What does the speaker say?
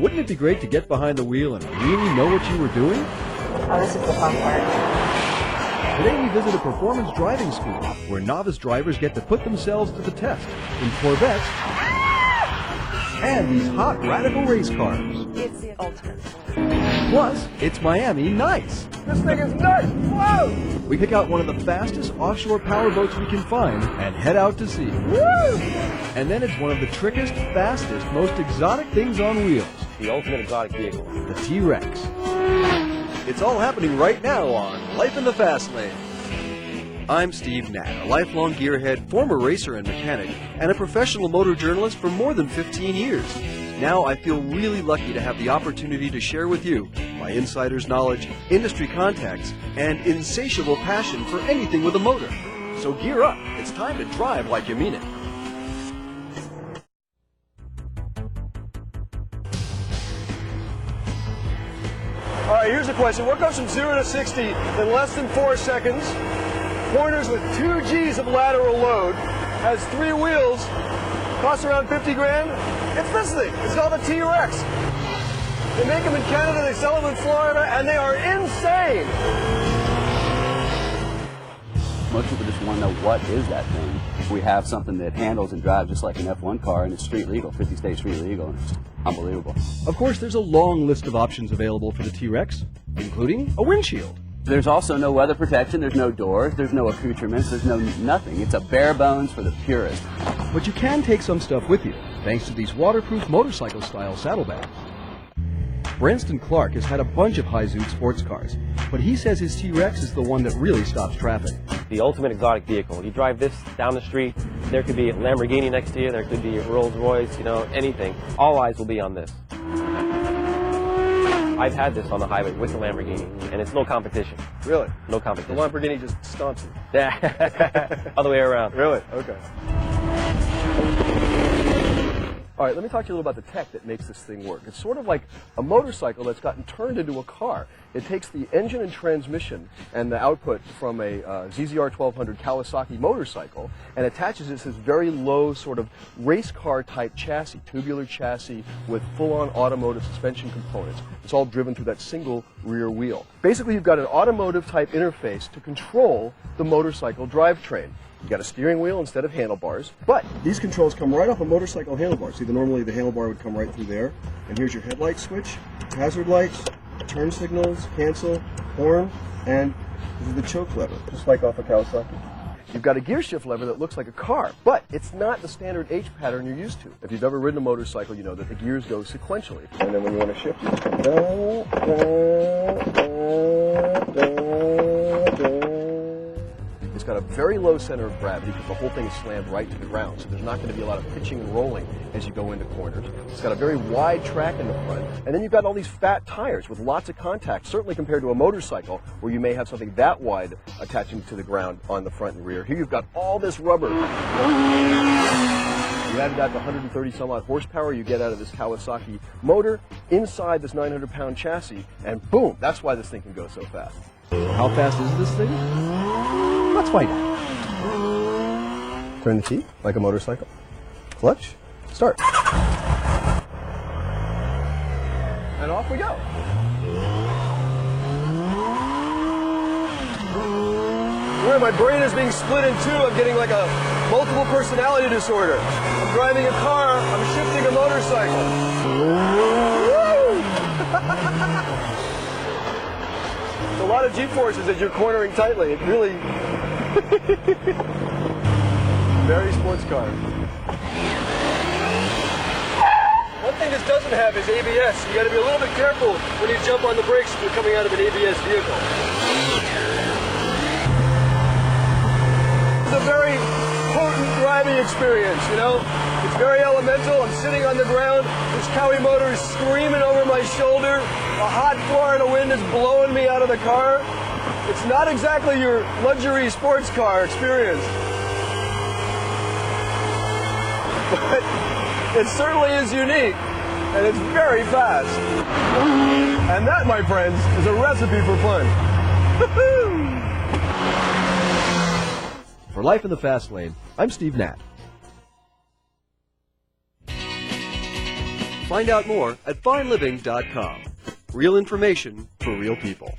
Wouldn't it be great to get behind the wheel and really know what you were doing? Oh, this is the fun part. Today we visit a performance driving school where novice drivers get to put themselves to the test in Corvettes and these hot radical race cars. It's the ultimate. Plus, it's Miami nice. This thing is nuts! Whoa! We pick out one of the fastest offshore powerboats we can find and head out to sea. Woo! And then it's one of the trickiest, fastest, most exotic things on wheels. The ultimate exotic vehicle. The T-Rex. It's all happening right now on Life in the Fast Lane. I'm Steve Nat, a lifelong gearhead, former racer and mechanic, and a professional motor journalist for more than 15 years. Now I feel really lucky to have the opportunity to share with you my insider's knowledge, industry contacts, and insatiable passion for anything with a motor. So gear up. It's time to drive like you mean it. All right, here's the question. What goes from 0 to 60 in less than 4 seconds? Corners with 2 G's of lateral load, has 3 wheels, costs around 50 grand? It's this thing. It's called the T-Rex. They make them in Canada, they sell them in Florida, and they are insane. Most people just want to know what is that thing. We have something that handles and drives just like an F1 car, and it's street legal, 50 states street legal, and it's unbelievable. Of course, there's a long list of options available for the T-Rex, including a windshield. There's also no weather protection, there's no doors, there's no accoutrements, there's no nothing. It's a bare bones for the purist. But you can take some stuff with you, thanks to these waterproof motorcycle-style saddlebags. Branston Clark has had a bunch of high-zoot sports cars, but he says his T-Rex is the one that really stops traffic. The ultimate exotic vehicle. You drive this down the street, there could be a Lamborghini next to you, there could be a Rolls Royce, anything. All eyes will be on this. I've had this on the highway with the Lamborghini, and it's no competition. Really? No The competition. Lamborghini just stomps it. Yeah. Other way around. Really? Okay. All right, let me talk to you a little about the tech that makes this thing work. It's sort of like a motorcycle that's gotten turned into a car. It takes the engine and transmission and the output from a ZZR 1200 Kawasaki motorcycle and attaches it to this very low sort of race car type chassis, tubular chassis with full-on automotive suspension components. It's all driven through that single rear wheel. Basically, you've got an automotive type interface to control the motorcycle drivetrain. You've got a steering wheel instead of handlebars, but these controls come right off a motorcycle handlebar. See, normally the handlebar would come right through there, and here's your headlight switch, hazard lights, turn signals, cancel, horn, and this is the choke lever, just like off a Kawasaki. You've got a gear shift lever that looks like a car, but it's not the standard H pattern you're used to. If you've ever ridden a motorcycle, you know that the gears go sequentially. And then when you want to shift, you just come down, down, down, down. It's got a very low center of gravity because the whole thing is slammed right to the ground, so there's not going to be a lot of pitching and rolling as you go into corners. It's got a very wide track in the front, and then you've got all these fat tires with lots of contact, certainly compared to a motorcycle where you may have something that wide attaching to the ground on the front and rear. Here you've got all this rubber. You add that to 130 some odd horsepower you get out of this Kawasaki motor inside this 900-pound chassis, and boom, that's why this thing can go so fast. How fast is this thing? Let's find out. Turn the key, like a motorcycle. Clutch, start. And off we go. Where my brain is being split in two, I'm getting like a multiple personality disorder. I'm driving a car, I'm shifting a motorcycle. Woo! A lot of G-forces as you're cornering tightly. It really... Very sports car. One thing this doesn't have is ABS. You got to be a little bit careful when you jump on the brakes if you're coming out of an ABS vehicle. It's a very potent driving experience, It's very elemental. I'm sitting on the ground. This Cowie motor is screaming over my shoulder. A hot Florida wind is blowing me out of the car. It's not exactly your luxury sports car experience. But it certainly is unique, and it's very fast. And that, my friends, is a recipe for fun. For Life in the Fast Lane, I'm Steve Nat. Find out more at fineliving.com. Real information for real people.